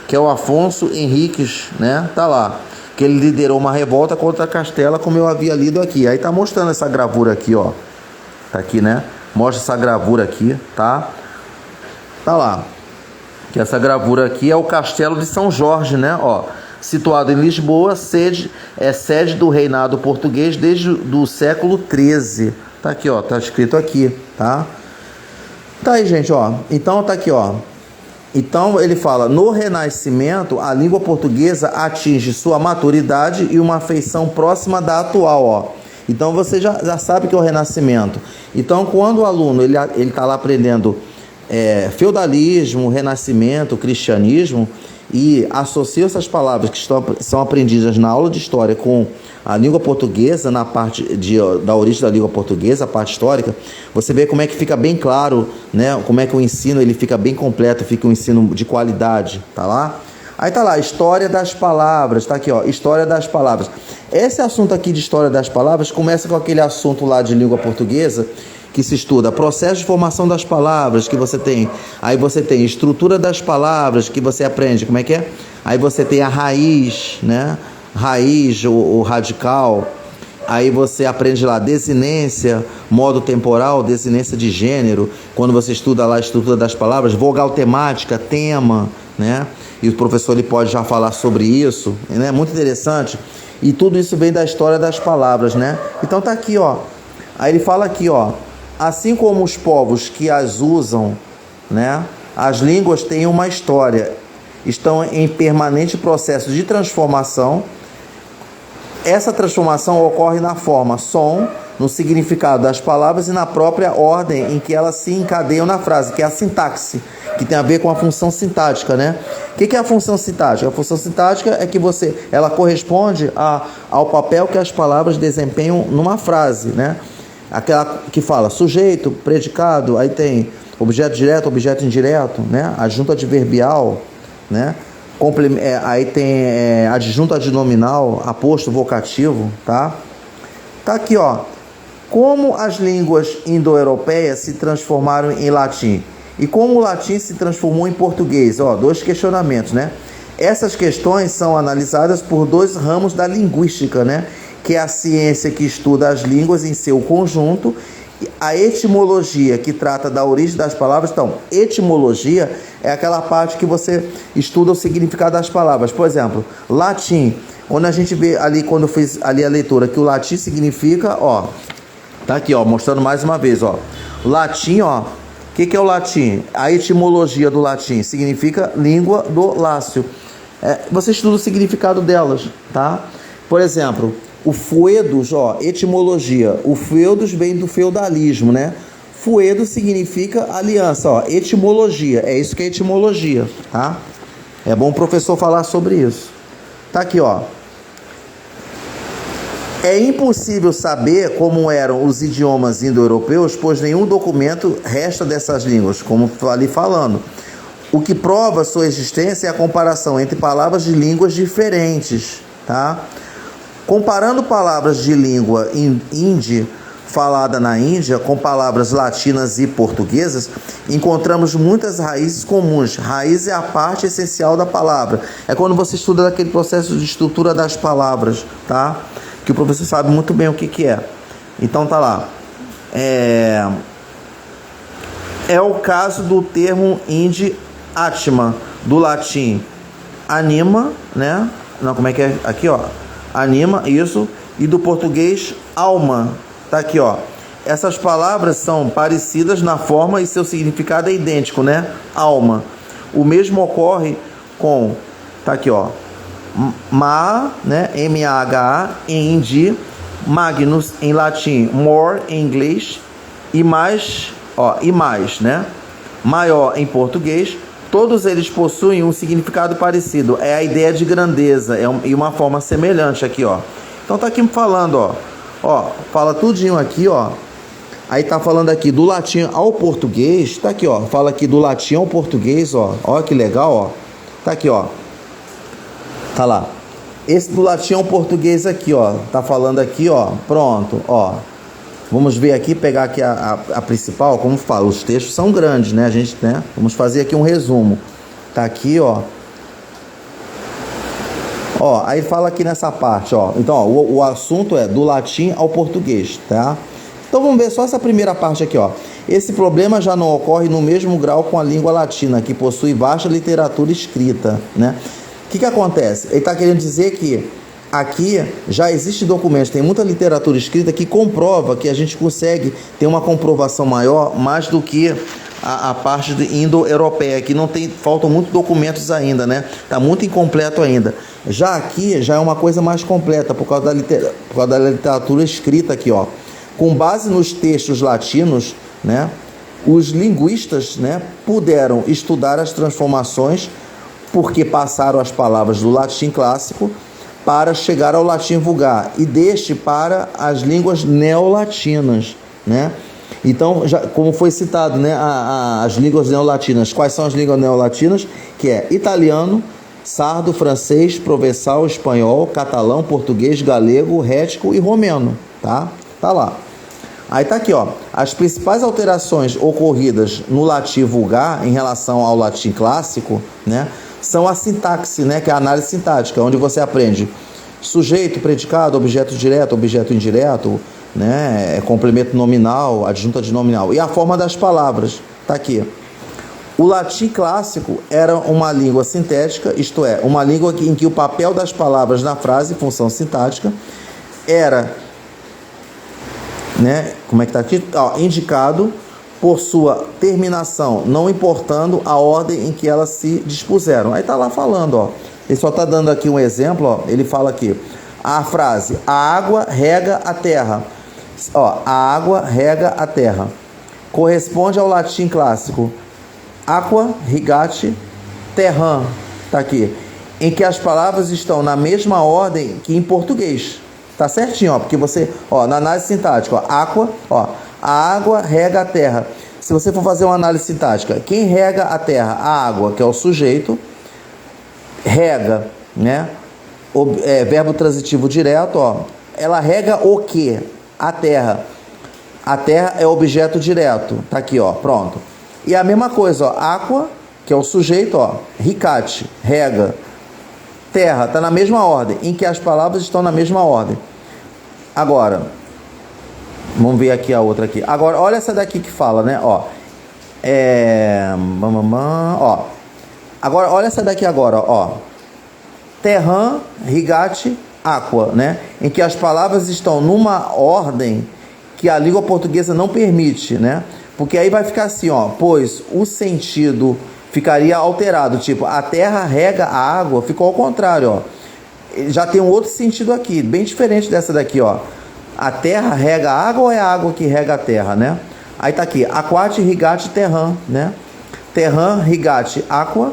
que é o Afonso Henriques, né? Tá lá, que ele liderou uma revolta contra a Castela, como eu havia lido aqui. Aí tá mostrando essa gravura aqui, ó. Tá aqui, né? Mostra essa gravura aqui, tá? Tá lá. Que essa gravura aqui é o Castelo de São Jorge, né? Ó, situado em Lisboa, sede do reinado português desde o século XIII. Tá aqui, ó, tá escrito aqui, tá? Tá aí, gente, ó. Então tá aqui, ó. Então ele fala, no Renascimento, a língua portuguesa atinge sua maturidade e uma feição próxima da atual, ó. Então você já sabe que é o Renascimento. Então quando o aluno ele tá lá aprendendo feudalismo, Renascimento, cristianismo, e associa essas palavras que são aprendidas na aula de história com a língua portuguesa, na parte da origem da língua portuguesa, a parte histórica, você vê como é que fica bem claro, né? Como é que o ensino ele fica bem completo, fica um ensino de qualidade, tá lá? Aí tá lá, história das palavras, tá aqui, ó, história das palavras. Esse assunto aqui de história das palavras começa com aquele assunto lá de língua portuguesa, que se estuda processo de formação das palavras que você tem. Aí você tem estrutura das palavras que você aprende. Como é que é? Aí você tem a raiz, né? Raiz, o radical. Aí você aprende lá desinência, modo temporal, desinência de gênero. Quando você estuda lá a estrutura das palavras, vogal temática, tema, né? E o professor ele pode já falar sobre isso, né? Muito interessante. E tudo isso vem da história das palavras, né? Então tá aqui, ó. Aí ele fala aqui, ó. Assim como os povos que as usam, né? As línguas têm uma história, estão em permanente processo de transformação. Essa transformação ocorre na forma, som, no significado das palavras e na própria ordem em que elas se encadeiam na frase, que é a sintaxe, que tem a ver com a função sintática, né? O que é a função sintática? A função sintática é que ela corresponde ao papel que as palavras desempenham numa frase, né? Aquela que fala sujeito, predicado, aí tem objeto direto, objeto indireto, né? Adjunto adverbial, né? Aí tem adjunto adnominal, aposto vocativo, tá? Tá aqui, ó. Como as línguas indo-europeias se transformaram em latim e como o latim se transformou em português? Ó, 2 questionamentos, né? Essas questões são analisadas por 2 ramos da linguística, né? Que é a ciência que estuda as línguas em seu conjunto, a etimologia, que trata da origem das palavras. Então, etimologia é aquela parte que você estuda o significado das palavras. Por exemplo, latim, quando a gente vê ali, quando eu fiz ali a leitura, que o latim significa, ó, tá aqui, ó, mostrando mais uma vez, ó, latim, ó, o que é o latim? A etimologia do latim significa língua do Lácio. Você estuda o significado delas, tá? Por exemplo, o foedos, ó, etimologia. O foedos vem do feudalismo, né? Foedo significa aliança, ó, etimologia. É isso que é etimologia, tá? É bom o professor falar sobre isso. Tá aqui, ó. É impossível saber como eram os idiomas indo-europeus, pois nenhum documento resta dessas línguas, como ali falando. O que prova sua existência é a comparação entre palavras de línguas diferentes, tá? Comparando palavras de língua hindi falada na Índia com palavras latinas e portuguesas, encontramos muitas raízes comuns. Raiz é a parte essencial da palavra. É quando você estuda aquele processo de estrutura das palavras, tá? Que o professor sabe muito bem o que é. Então tá lá. É o caso do termo hindi atma, do latim anima, né? Não, como é que é? Aqui, ó. Anima, isso. E do português alma. Tá aqui, ó. Essas palavras são parecidas na forma e seu significado é idêntico, né? Alma. O mesmo ocorre com, tá aqui, ó, ma, né? M-A-H-A em hindi, magnus em latim, more em inglês e mais, ó, e mais, né? Maior em português. Todos eles possuem um significado parecido. É a ideia de grandeza e uma forma semelhante aqui, ó. Então tá aqui falando, ó. Ó, fala tudinho aqui, ó. Aí tá falando aqui do latim ao português. Tá aqui, ó. Fala aqui do latim ao português, ó. Ó que legal, ó. Tá aqui, ó. Tá lá. Esse do latim ao português aqui, ó. Tá falando aqui, ó. Pronto, ó. Vamos ver aqui, pegar aqui a principal, como fala, os textos são grandes, né? A gente, né? Vamos fazer aqui um resumo. Tá aqui, ó. Ó, aí fala aqui nessa parte, ó. Então, ó, o assunto é do latim ao português, tá? Então vamos ver só essa primeira parte aqui, ó. Esse problema já não ocorre no mesmo grau com a língua latina, que possui vasta literatura escrita, né? O que acontece? Ele está querendo dizer que aqui já existe documentos, tem muita literatura escrita que comprova que a gente consegue ter uma comprovação maior, mais do que a parte indo-europeia, que não tem, faltam muitos documentos ainda, né? Está muito incompleto ainda. Já aqui, já é uma coisa mais completa, por causa da literatura escrita aqui, ó. Com base nos textos latinos, né? Os linguistas, né, puderam estudar as transformações, porque passaram as palavras do latim clássico para chegar ao latim vulgar e deste para as línguas neolatinas, né? Então, já, como foi citado, né, as línguas neolatinas. Quais são as línguas neolatinas? Que é italiano, sardo, francês, provençal, espanhol, catalão, português, galego, rético e romeno, tá? Tá lá. Aí tá aqui, ó. As principais alterações ocorridas no latim vulgar em relação ao latim clássico, né, são a sintaxe, né, que é a análise sintática, onde você aprende sujeito, predicado, objeto direto, objeto indireto, né, complemento nominal, adjunta de nominal, e a forma das palavras. Tá aqui. O latim clássico era uma língua sintética, isto é, uma língua em que o papel das palavras na frase, função sintática, era, né, como é que tá aqui? Indicado por sua terminação, não importando a ordem em que elas se dispuseram. Aí tá lá falando, ó. Ele só tá dando aqui um exemplo, ó. Ele fala aqui, a frase, a água rega a terra. Ó, a água rega a terra. Corresponde ao latim clássico, aqua rigate terram, tá aqui, em que as palavras estão na mesma ordem que em português. Tá certinho, ó, porque você, ó, na análise sintática, ó, aqua, ó, a água rega a terra. Se você for fazer uma análise sintática, quem rega a terra? A água, que é o sujeito, rega, né? Verbo transitivo direto, ó. Ela rega o quê? A terra. A terra é objeto direto. Tá aqui, ó, pronto. E a mesma coisa, ó, aqua, que é o sujeito, ó, ricate, rega. Terra, tá na mesma ordem, em que as palavras estão na mesma ordem. Agora, vamos ver aqui a outra aqui. Agora, olha essa daqui que fala, né? Ó, ó. Agora, olha essa daqui agora, ó. Terram, rigate, aqua, né? Em que as palavras estão numa ordem que a língua portuguesa não permite, né? Porque aí vai ficar assim, ó. Pois o sentido ficaria alterado. Tipo, a terra rega a água, ficou ao contrário, ó. Já tem um outro sentido aqui, bem diferente dessa daqui, ó. A terra rega a água ou é a água que rega a terra, né? Aí tá aqui, aquate, rigate, terram, né? Terram, rigate, aqua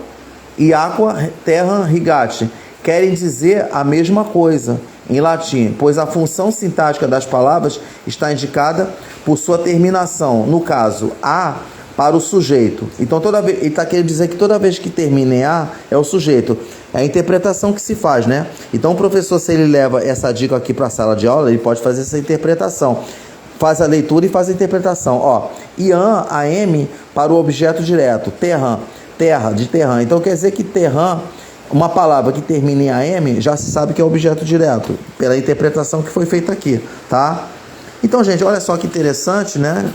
e aqua, terram, rigate. Querem dizer a mesma coisa em latim, pois a função sintática das palavras está indicada por sua terminação. No caso, a para o sujeito. Então, toda vez, ele está querendo dizer que toda vez que termina em a, é o sujeito. É a interpretação que se faz, né? Então, o professor, se ele leva essa dica aqui para a sala de aula, ele pode fazer essa interpretação. Faz a leitura e faz a interpretação. Ó, iam, am, para o objeto direto. Terram, terra, de terram. Então, quer dizer que terram, uma palavra que termina em am, já se sabe que é objeto direto, pela interpretação que foi feita aqui, tá? Então, gente, olha só que interessante, né?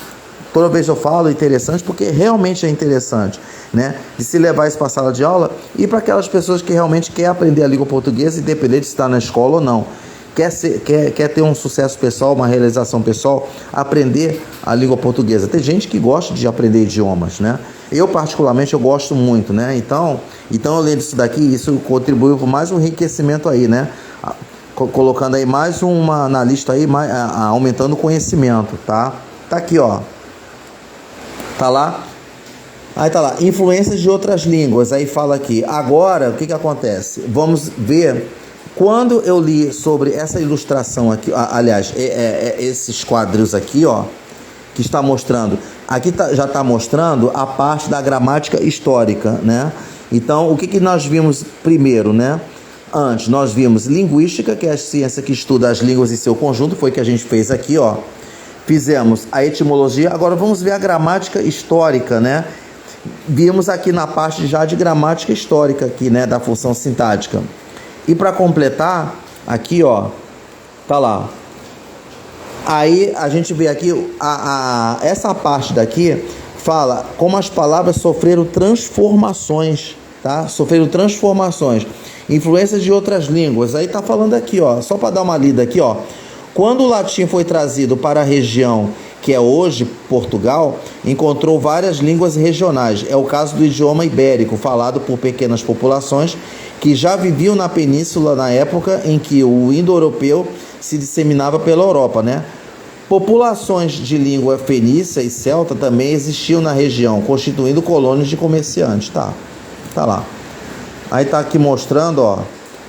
Toda vez eu falo interessante porque realmente é interessante, né? De se levar isso para a sala de aula e para aquelas pessoas que realmente querem aprender a língua portuguesa, independente de estar na escola ou não. Quer ter um sucesso pessoal, uma realização pessoal, aprender a língua portuguesa. Tem gente que gosta de aprender idiomas, né? Eu, particularmente, eu gosto muito, né? Então eu lendo isso daqui, isso contribuiu com mais um enriquecimento aí, né? Colocando aí mais uma na lista aí, aumentando o conhecimento, tá? Tá aqui, ó. Tá lá? Aí tá lá, influências de outras línguas. Aí fala aqui. Agora, o que acontece? Vamos ver. Quando eu li sobre essa ilustração aqui, aliás, esses quadros aqui, ó, que está mostrando, aqui já está mostrando a parte da gramática histórica, né? Então, o que nós vimos primeiro, né? Antes, nós vimos linguística, que é a ciência que estuda as línguas em seu conjunto, foi o que a gente fez aqui, ó. Fizemos a etimologia, agora vamos ver a gramática histórica, né? Vimos aqui na parte já de gramática histórica aqui, né, da função sintática. E para completar, aqui, ó, tá lá. Aí a gente vê aqui, essa parte daqui fala como as palavras sofreram transformações, tá? Sofreram transformações, influências de outras línguas. Aí tá falando aqui, ó, só para dar uma lida aqui, ó. Quando o latim foi trazido para a região que é hoje Portugal, encontrou várias línguas regionais. É o caso do idioma ibérico, falado por pequenas populações que já viviam na península na época em que o indo-europeu se disseminava pela Europa, né? Populações de língua fenícia e celta também existiam na região, constituindo colônias de comerciantes. Tá lá. Aí tá aqui mostrando, ó.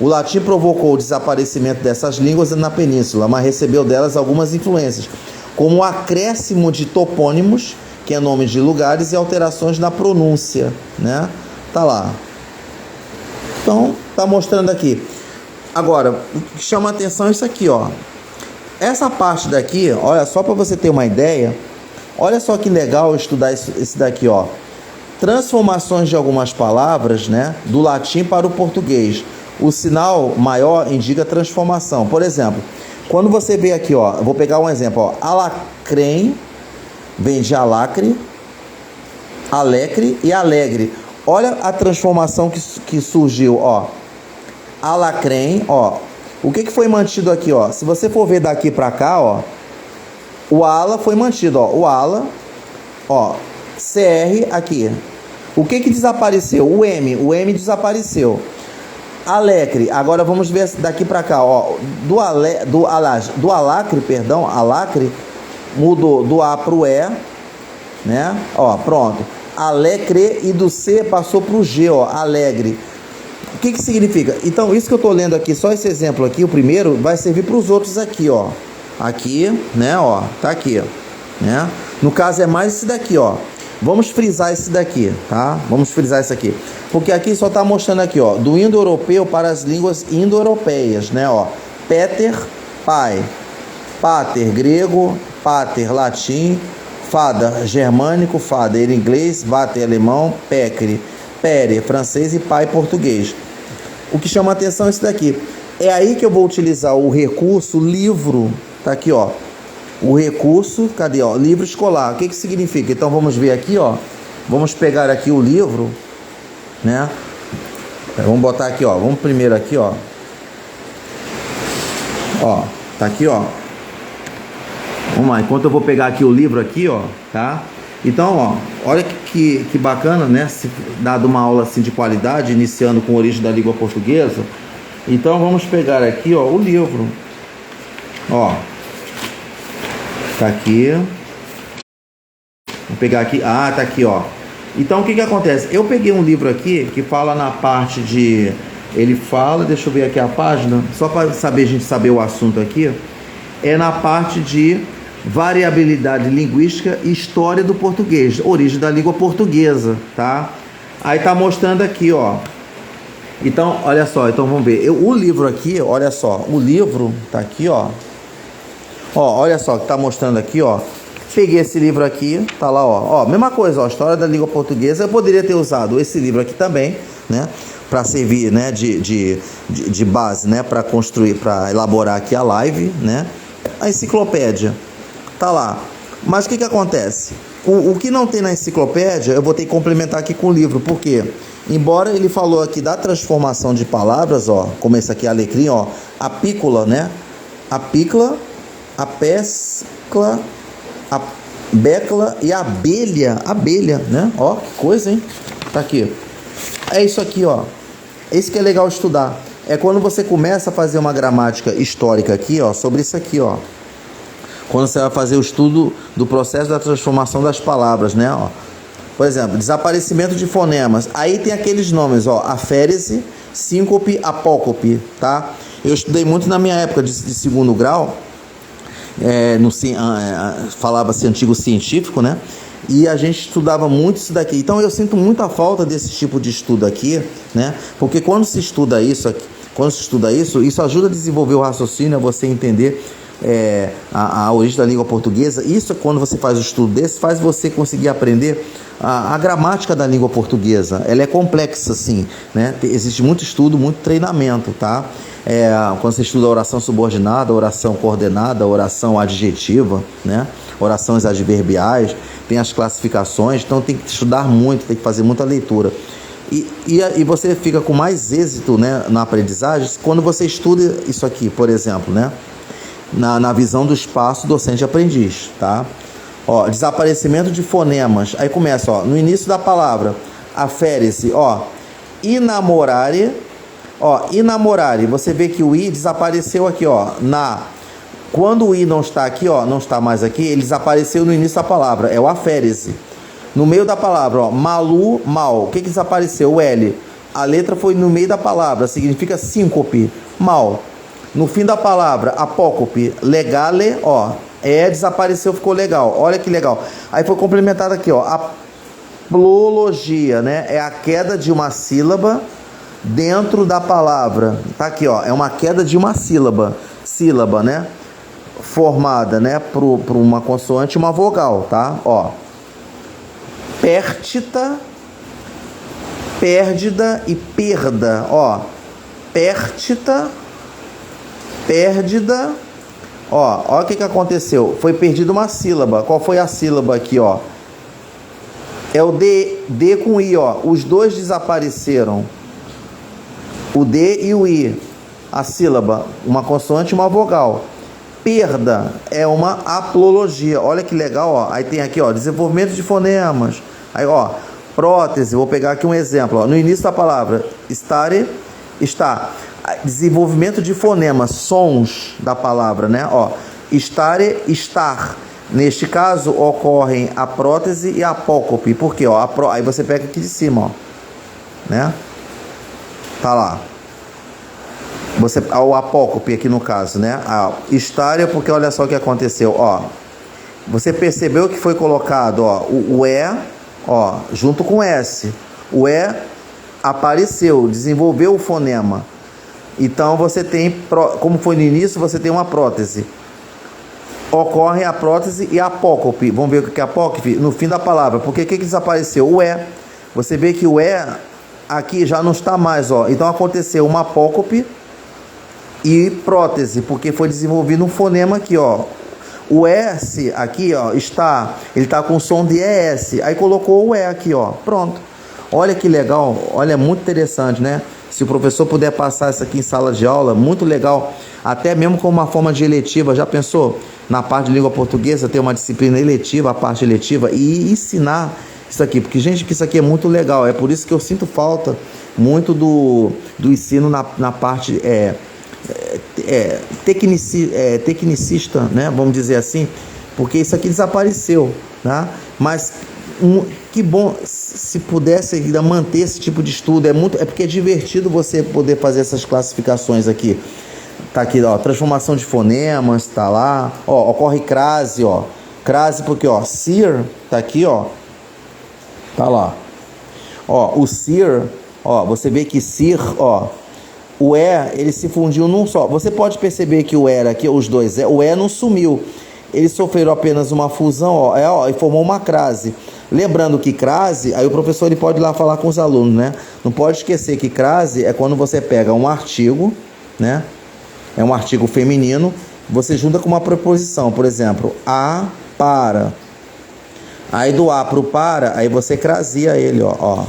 O latim provocou o desaparecimento dessas línguas na península, mas recebeu delas algumas influências, como o acréscimo de topônimos, que é nome de lugares, e alterações na pronúncia, né? Tá lá. Então, tá mostrando aqui. Agora, o que chama a atenção é isso aqui, ó. Essa parte daqui, olha, só para você ter uma ideia, olha só que legal estudar esse daqui, ó. Transformações de algumas palavras, né, do latim para o português. O sinal maior indica transformação. Por exemplo, quando você vê aqui, ó, eu vou pegar um exemplo, ó, alacrem, vem de alacre, alecre e alegre. Olha a transformação que surgiu, ó. Alacrem, ó. O que foi mantido aqui, ó? Se você for ver daqui para cá, ó, o ala foi mantido, ó. O ala, ó, CR aqui. O que desapareceu? O M desapareceu. Alecre, agora vamos ver daqui para cá, ó. Do alacre, perdão, alacre mudou do A para o E, né? Ó, pronto. Alecre, e do C passou para o G, ó, alegre. O que significa? Então, isso que eu tô lendo aqui, só esse exemplo aqui, o primeiro, vai servir para os outros aqui, ó. Aqui, né, ó, tá aqui, né? No caso é mais esse daqui, ó. Vamos frisar esse daqui, tá? Vamos frisar isso aqui. Porque aqui só tá mostrando aqui, ó, do indo-europeu para as línguas indo-europeias, né, ó. Peter, pai. Pater, grego. Pater, latim. Fada, germânico. Fader, inglês. Vater, alemão. Pecre, pere, francês. E pai, português. O que chama a atenção é isso daqui. É aí que eu vou utilizar o recurso livro. Tá aqui, ó. O recurso, cadê, ó? Livro escolar. O que significa? Então vamos ver aqui, ó. Vamos pegar aqui o livro, né? Vamos botar aqui, ó. Vamos primeiro aqui, ó. Ó, tá aqui, ó. Vamos lá. Enquanto eu vou pegar aqui o livro aqui, ó, tá? Então, ó, olha que bacana, né? Se dado uma aula assim de qualidade, iniciando com origem da língua portuguesa. Então vamos pegar aqui, ó, o livro. Ó. Tá aqui. Vou pegar aqui. Ah, tá aqui, ó. Então, o que acontece? Eu peguei um livro aqui que fala na parte de... Ele fala, deixa eu ver aqui a página, só para saber, a gente saber o assunto aqui. É na parte de variabilidade linguística e história do português, origem da língua portuguesa, tá? Aí tá mostrando aqui, ó. Então, olha só, então vamos ver. O livro aqui, olha só, o livro tá aqui, ó. Ó, olha só, que tá mostrando aqui, ó. Peguei esse livro aqui, tá lá, ó. Ó, mesma coisa, ó, história da língua portuguesa. Eu poderia ter usado esse livro aqui também, né? Para servir, né, de base, né? Para construir, para elaborar aqui a live, né? A enciclopédia, tá lá. Mas o que acontece? O que não tem na enciclopédia, eu vou ter que complementar aqui com o livro. Por quê? Embora ele falou aqui da transformação de palavras, ó. Como esse aqui, alecrim, ó. Apícola, né? Apícola, a pescla, a becla e a abelha, né? Ó, que coisa, hein? Tá aqui. É isso aqui, ó. Esse que é legal estudar. É quando você começa a fazer uma gramática histórica aqui, ó, sobre isso aqui, ó. Quando você vai fazer o estudo do processo da transformação das palavras, né, ó. Por exemplo, desaparecimento de fonemas. Aí tem aqueles nomes, ó, aférese, síncope, apócope, tá? Eu estudei muito na minha época de segundo grau. Falava-se antigo científico, né? E a gente estudava muito isso daqui. Então eu sinto muita falta desse tipo de estudo aqui, né? Porque quando se estuda isso, isso ajuda a desenvolver o raciocínio, a você entender a origem da língua portuguesa. Isso, quando você faz o estudo desse, faz você conseguir aprender a gramática da língua portuguesa. Ela é complexa, sim, né? Existe muito estudo, muito treinamento, tá? Quando você estuda a oração subordinada, a oração coordenada, a oração adjetiva, né? Orações adverbiais, tem as classificações, então tem que estudar muito, tem que fazer muita leitura. E você fica com mais êxito, né, na aprendizagem quando você estuda isso aqui, por exemplo, né? Na visão do espaço docente-aprendiz, tá? Ó, desaparecimento de fonemas. Aí começa, ó, no início da palavra, afere-se, ó, inamorare. Ó, inamorare, você vê que o i desapareceu aqui, ó, quando o i não está aqui, ó, não está mais aqui, ele desapareceu no início da palavra, é o afere-se. No meio da palavra, ó, malu, mal, o que desapareceu? O L. A letra foi no meio da palavra, significa síncope, mal. No fim da palavra, apócope, legale, ó, desapareceu, ficou legal, olha que legal. Aí foi complementado aqui, ó, a plologia, né, é a queda de uma sílaba dentro da palavra, tá aqui, ó, é uma queda de uma sílaba, né? formada, né, por uma consoante e uma vogal, tá? Ó, pértita, pérdida e perda, ó, pértita, pérdida, ó o que aconteceu, foi perdida uma sílaba. Qual foi a sílaba aqui, ó? É o D com I, ó, os dois desapareceram, o D e o I, a sílaba, uma consoante e uma vogal. Perda é uma aplologia, olha que legal, ó, aí tem aqui, ó, desenvolvimento de fonemas, aí, ó, prótese, vou pegar aqui um exemplo, ó, no início da palavra, stare, está, desenvolvimento de fonemas, sons da palavra, né, ó, stare, estar, neste caso ocorrem a prótese e a apócope, porque, ó, aí você pega aqui de cima, ó, né, tá lá, o apócope aqui no caso, né, a stare, porque olha só o que aconteceu, ó, você percebeu que foi colocado, ó, o E, ó, junto com S. O E apareceu, desenvolveu o fonema. Então você tem, como foi no início, você tem uma prótese. Ocorre a prótese e a apócope. Vamos ver o que é apócope no fim da palavra. Porque o que desapareceu? O E. Você vê que o E aqui já não está mais, ó. Então aconteceu uma apócope e prótese, porque foi desenvolvido um fonema aqui, ó. O S aqui, ó, ele está com som de ES, aí colocou o E aqui, ó, pronto. Olha que legal, olha, muito interessante, né? Se o professor puder passar isso aqui em sala de aula, muito legal, até mesmo como uma forma de eletiva. Já pensou? Na parte de língua portuguesa, ter uma disciplina eletiva, a parte eletiva, e ensinar isso aqui, porque, gente, que isso aqui é muito legal, é por isso que eu sinto falta muito do ensino na parte... tecnicista, né? Vamos dizer assim, porque isso aqui desapareceu, tá? Mas que bom se pudesse ainda manter esse tipo de estudo, é porque é divertido você poder fazer essas classificações aqui. Tá aqui, ó, transformação de fonemas, tá lá, ó, ocorre crase, ó, crase porque, ó, sear, tá aqui, ó, tá lá, ó, o sear, ó, você vê que sear, ó, o E, ele se fundiu num só. Você pode perceber que o E aqui, os dois, o E não sumiu. Ele sofreu apenas uma fusão, ó, e formou uma crase. Lembrando que crase, aí o professor ele pode ir lá falar com os alunos, né? Não pode esquecer que crase é quando você pega um artigo, né? É um artigo feminino, você junta com uma preposição, por exemplo, a, para. Aí do a pro para, aí você craseia ele, ó.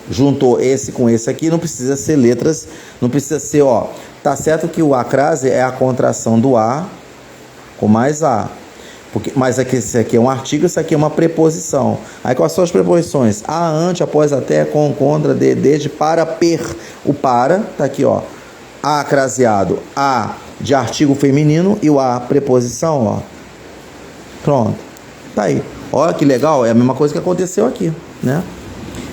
Juntou esse com esse aqui, não precisa ser letras, não precisa ser, ó, tá certo que o a crase é a contração do a com mais a, mas aqui, esse aqui é um artigo, isso aqui é uma preposição. Aí quais são as preposições? A, ante, após, até, com, contra, de, desde, para, per. O para, tá aqui, ó, a craseado, a de artigo feminino e o a preposição, ó, pronto, tá aí, olha que legal, é a mesma coisa que aconteceu aqui, né?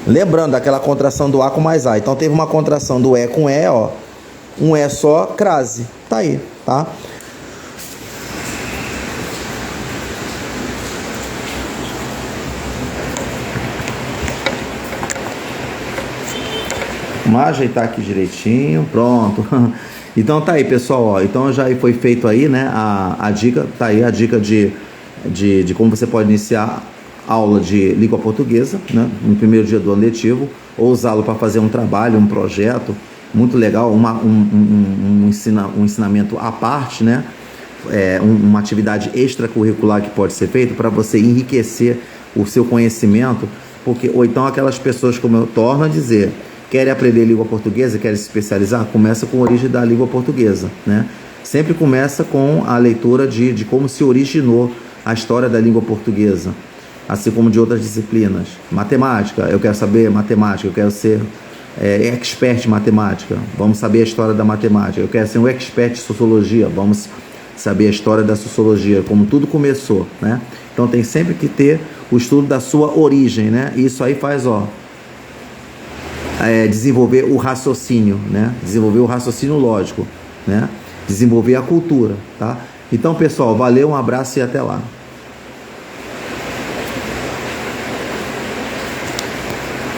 Lembrando daquela contração do A com mais A. Então teve uma contração do E com E, ó. Um E só, crase. Tá aí, tá? Vamos ajeitar aqui direitinho. Pronto. Então tá aí, pessoal, ó. Então já foi feito aí, né? A dica, tá aí a dica de como você pode iniciar aula de língua portuguesa, né, no primeiro dia do ano letivo, ou usá-lo para fazer um trabalho, um projeto muito legal, um ensinamento à parte, né, uma atividade extracurricular que pode ser feita para você enriquecer o seu conhecimento, porque, ou então aquelas pessoas, como eu torno a dizer, querem aprender língua portuguesa, querem se especializar, começa com a origem da língua portuguesa, né, sempre começa com a leitura de como se originou a história da língua portuguesa, assim como de outras disciplinas. Matemática, eu quero saber matemática, eu quero ser expert em matemática, vamos saber a história da matemática. Eu quero ser um expert em sociologia, vamos saber a história da sociologia, como tudo começou, né? Então tem sempre que ter o estudo da sua origem, né? E isso aí faz, ó, desenvolver o raciocínio, né? Desenvolver o raciocínio lógico, né? Desenvolver a cultura, tá? Então, pessoal, valeu, um abraço e até lá.